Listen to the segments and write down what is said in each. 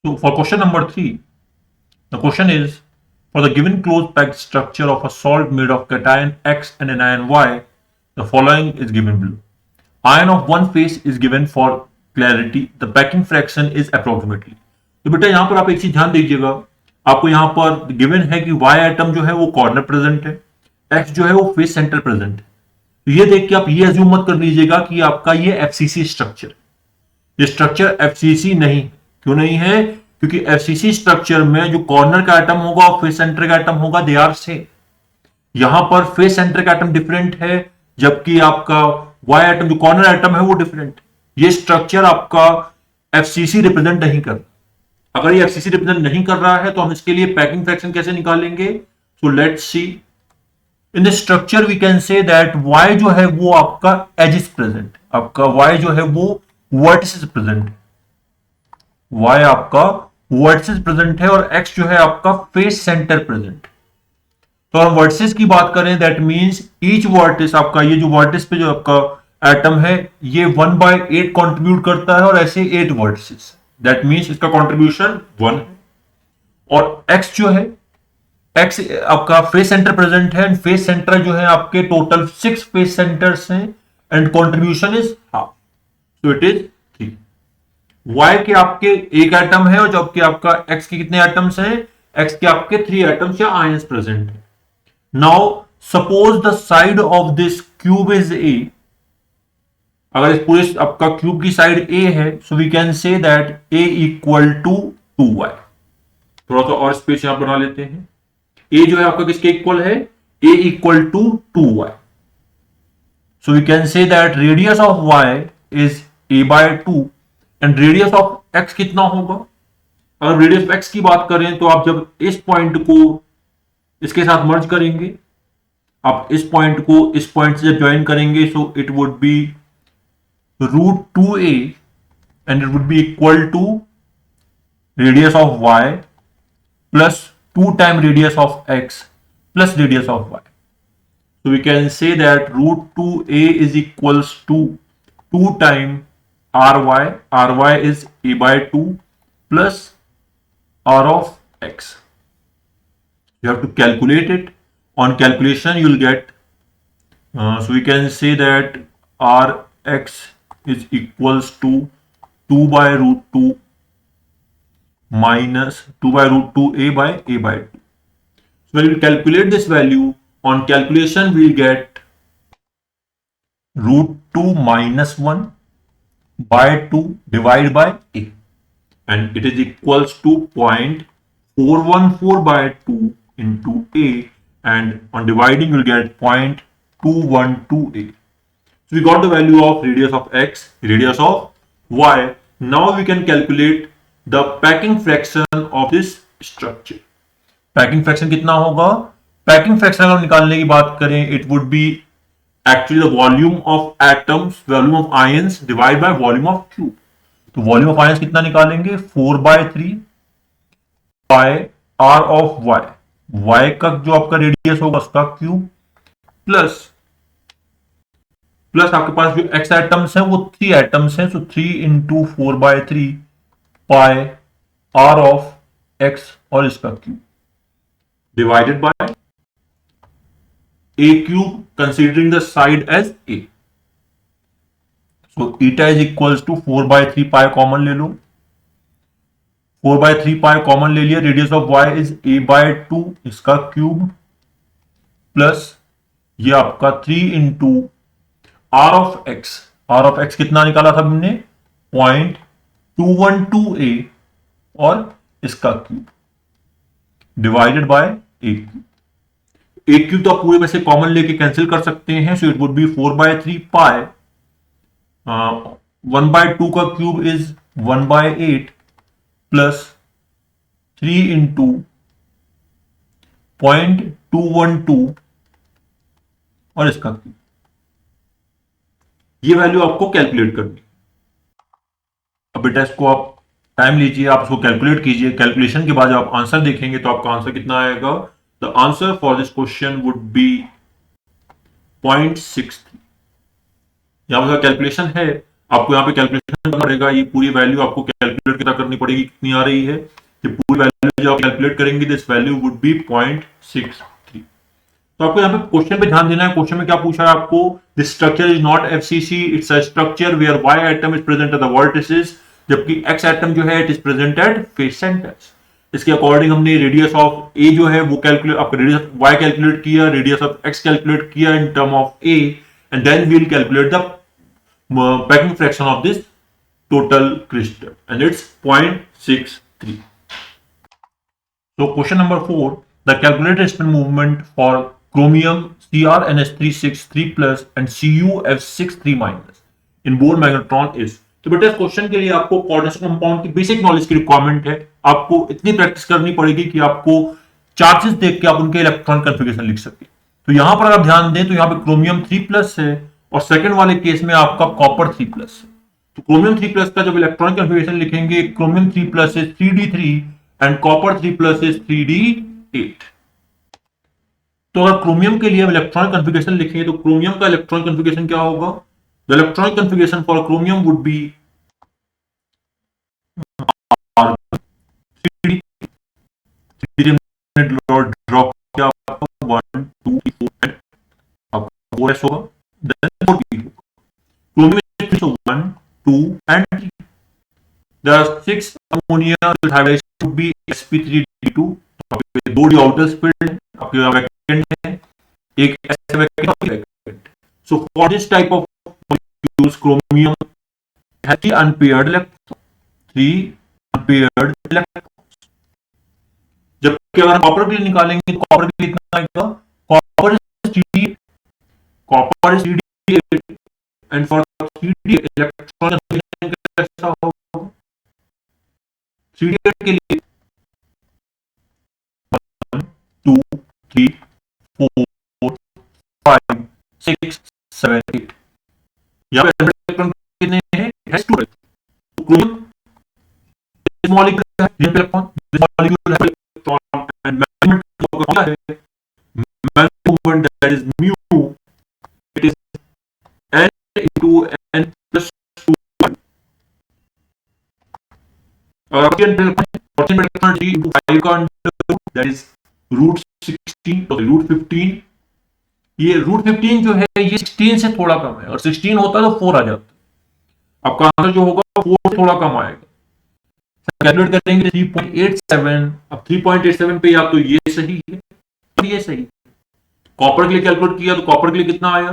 So for question number 3, the question is, for the given closed packed structure of a salt made of cation X and anion Y, the following is given below. Ion of one phase is given for clarity. The packing fraction is approximately. तो बेटा यहाँ पर आप एक चीज ध्यान दीजिएगा, आपको यहाँ पर गिवन है कि Y एटम जो है वो कॉर्नर प्रेजेंट है, X जो है वो फेस सेंटर प्रेजेंट है। तो ये देख के आप ये अज्यूम मत कर लीजिएगा कि आपका ये एफसीसी स्ट्रक्चर, ये स्ट्रक्चर एफसीसी नहीं। क्यों नहीं है? क्योंकि एफसीसी स्ट्रक्चर में जो कॉर्नर का एटम होगा और फेस सेंटर का एटम होगा, दे आर सेम। यहां पर फेस सेंटर का एटम डिफरेंट है, जबकि आपका वाई एटम जो कॉर्नर एटम है वो डिफरेंट। ये स्ट्रक्चर आपका एफसीसी रिप्रेजेंट नहीं कर। अगर ये एफसीसी रिप्रेजेंट नहीं कर रहा है तो हम इसके लिए पैकिंग फ्रैक्शन कैसे निकालेंगे? So let's see. In the structure we can say that y जो है वो आपका एज इज प्रेजेंट, आपका y जो है वो वर्टिसेस प्रेजेंट, y आपका वर्टिसेस प्रेजेंट है, और x जो है आपका फेस सेंटर प्रेजेंट। तो हम वर्टिसेस की बात करें, दैट मींस ईच वर्टिस, आपका ये जो वर्टिस पे जो आपका एटम है ये 1/8 कंट्रीब्यूट करता है, और ऐसे 8 वर्टिसेस, दैट मींस इसका कंट्रीब्यूशन 1 है। और x जो है, एक्स आपका फेस सेंटर प्रेजेंट है, एंड फेस सेंटर जो है आपके टोटल 6 फेस सेंटर्स हैं, and contribution is half, so it is 3। Y के आपके एक एटम है, और जबकि आपका एक्स के कितने एटम्स हैं? एक्स के आपके 3 एटम्स या आयंस प्रेजेंट है। Now suppose the side of this cube is a. अगर इस पूरे आपका क्यूब की साइड ए है, so we can say that a equal to 2y। थोड़ा सा और स्पेस यहां बना लेते हैं। ए जो है आपका किसके इक्वल है? A equal to 2y। So we can say that radius of y is a/2, and radius of x कितना होगा? अगर रेडियस ऑफ x की बात करें तो आप जब इस पॉइंट को इसके साथ मर्ज करेंगे, आप इस पॉइंट को इस पॉइंट से जब ज्वाइन करेंगे, so it would be √2a, and it would be equal to radius of y plus 2 times radius of x plus radius of y. So we can say that √2a is equals to 2 times ry. ry is a/2 plus r of x. You have to calculate it. On calculation, you will get. So we can say that rx is equals to 2/√2 minus 2/√2a by a/2. So when we calculate this value, on calculation we will get √2 minus 1 by 2 divided by a, and it is equals to 0.414 by 2 into a, and on dividing you will get 0.212a. So we got the value of radius of x, radius of y. Now we can calculate the packing fraction of this structure. Packing fraction कितना होगा? Packing fraction अगर निकालने की बात करें, it would be actually the volume of atoms, volume of ions divide by volume of cube. तो volume of ions कितना निकालेंगे? 4/3 by r of y. Y का जो आपका रेडियस होगा उसका क्यूब, प्लस आपके पास जो एक्स एटम्स हैं वो 3 एटम्स हैं, so 3 into 4/3 pi r of x और इसका cube divided by a cube, considering the side edge a. So eta is equals to 4/3 pi common ले लो, 4/3 पाई कॉमन ले लिया। Radius of Y is a/2 इसका cube, plus ये आपका 3 into r of x. R of x कितना निकाला था हमने? 0.212a और इसका cube divided by a cube. A cube तो आप पूरे में से कॉमन लेके कैंसिल कर सकते हैं, सो इट वुड बी 4/3 पाई 1/2 का क्यूब इज 1/8 प्लस 3 into 0.212 और इसका क्यूब। ये वैल्यू आपको कैलकुलेट करनी। अब बेटा इसको आप टाइम लीजिए, आप इसको कैलकुलेट कीजिए। कैलकुलेशन के बाद जब आप आंसर देखेंगे तो आपका आंसर कितना आएगा? The answer for this question would be 0.63। यहां पर कैलकुलेशन है आपको यहाँ पे कैलकुलेशन करना पड़ेगा, ये पूरी वैल्यू आपको कैलकुलेट कितना करनी पड़ेगी, कितनी आ रही है, ये पूरी वैल्यू जो आप कैलकुलेट करेंगे दिस वैल्यू वुड बी 0.63। तो आपको यहाँ पे क्वेश्चन पे ध्यान देना है। क्वेश्चन में क्या पूछा है आपको, this structure is not FCC, it's a structure where y atom is present at the vertices, जबकि एक्स एटम जो है it is present at face centres. इसके अकॉर्डिंग हमने रेडियस ऑफ ए जो है वो कैलकुलेट, आपका रेडियस ऑफ वाई कैलकुलेट किया, रेडियस ऑफ एक्स कैलकुलेट किया in term of a, and then we will calculate the packing fraction of this total crystal, and it's 0.63. So question number 4, the calculated spin movement for chromium CrNs363 plus and CuF63 minus in Bohr magnetron is। तो बेटा इस question के लिए आपको coordination compound की basic knowledge की requirement है। आपको इतनी प्रैक्टिस करनी पड़ेगी कि आपको चार्जेस देख के आप उनके इलेक्ट्रॉन कन्फिगरेशन लिख सके। तो यहां पर अगर ध्यान दें तो यहां पे क्रोमियम 3+ है और सेकंड वाले केस में आपका कॉपर 3+ है। तो क्रोमियम 3+ का जब इलेक्ट्रॉनिक कन्फिगरेशन लिखेंगे, chromium 3+ is 3d3 and copper 3+ is 3d8। तो अगर क्रोमियम के लिए हम इलेक्ट्रॉनिक कन्फिगरेशन लिखेंगे तो क्रोमियम का इलेक्ट्रॉनिक कन्फिगरेशन क्या होगा, the electronic configuration for chromium would be draw किया आपका 1 2 4 आपका 4s होगा, then 4p होगा। Chromium is 3, so 1 2 and 3। There are 6 ammonia will have a should be sp3d2। दो डी आउटर स्पिल्ड आपके वैकेंट है, एक ऐसे vacant. So for this type of molecules chromium has 3 unpaired electron, 3 unpaired electrons. जबकि अगर copper के लिए निकालेंगे तो कॉपर के लिए कितना आएगा, copper is 3d8 and for 3d electron कैसा होगा, 3d8 के लिए 1 2 3 4 5 6 7 8। यहाँ पे इलेक्ट्रॉन कितने हैं, it has 2 इलेक्ट्रॉन। इस मॉलिक्यूल है इलेक्ट्रॉन, दिस मॉलिक्यूल है इलेक्ट्रॉन एंड मैग्नेट क्या है, magnetic moment that is mu, it is n into n plus 2। और इलेक्ट्रॉन into 5 का अंडर दैट इज √16 तो √15। ये √15 जो है ये 16 से थोड़ा कम है, और 16 होता है तो 4 आ जाता है। आपका आंसर जो होगा 4 से थोड़ा कम आएगा। कैलकुलेट करेंगे 3.87। अब 3.87 पे या तो ये सही है तो ये सही। कॉपर के लिए कैलकुलेट किया तो कॉपर के लिए कितना आया,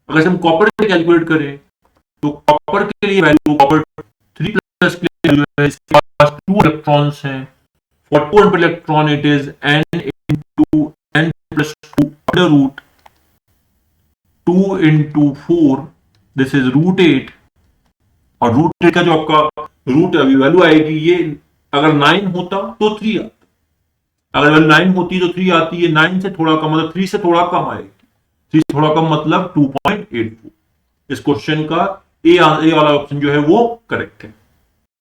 अगर हम कॉपर के लिए कैलकुलेट करें तो कॉपर के लिए वैल्यू, कॉपर 3+ के लिए जो है इसके पास 2 इलेक्ट्रॉन्स हैं, for 2 electron it is n into n plus 2 under root 2 into 4 this is √8। और √8 का जो आपका रूट अभी वैल्यू आएगी, ये अगर 9 होता तो 3 आता, अगर वैल्यू 9 होती तो 3 आती है, 9 से थोड़ा कम मतलब 3 से थोड़ा कम आएगी, 3 से थोड़ा कम मतलब 2.84। इस क्वेश्चन का ए वाला ऑप्शन जो है वो करेक्ट है।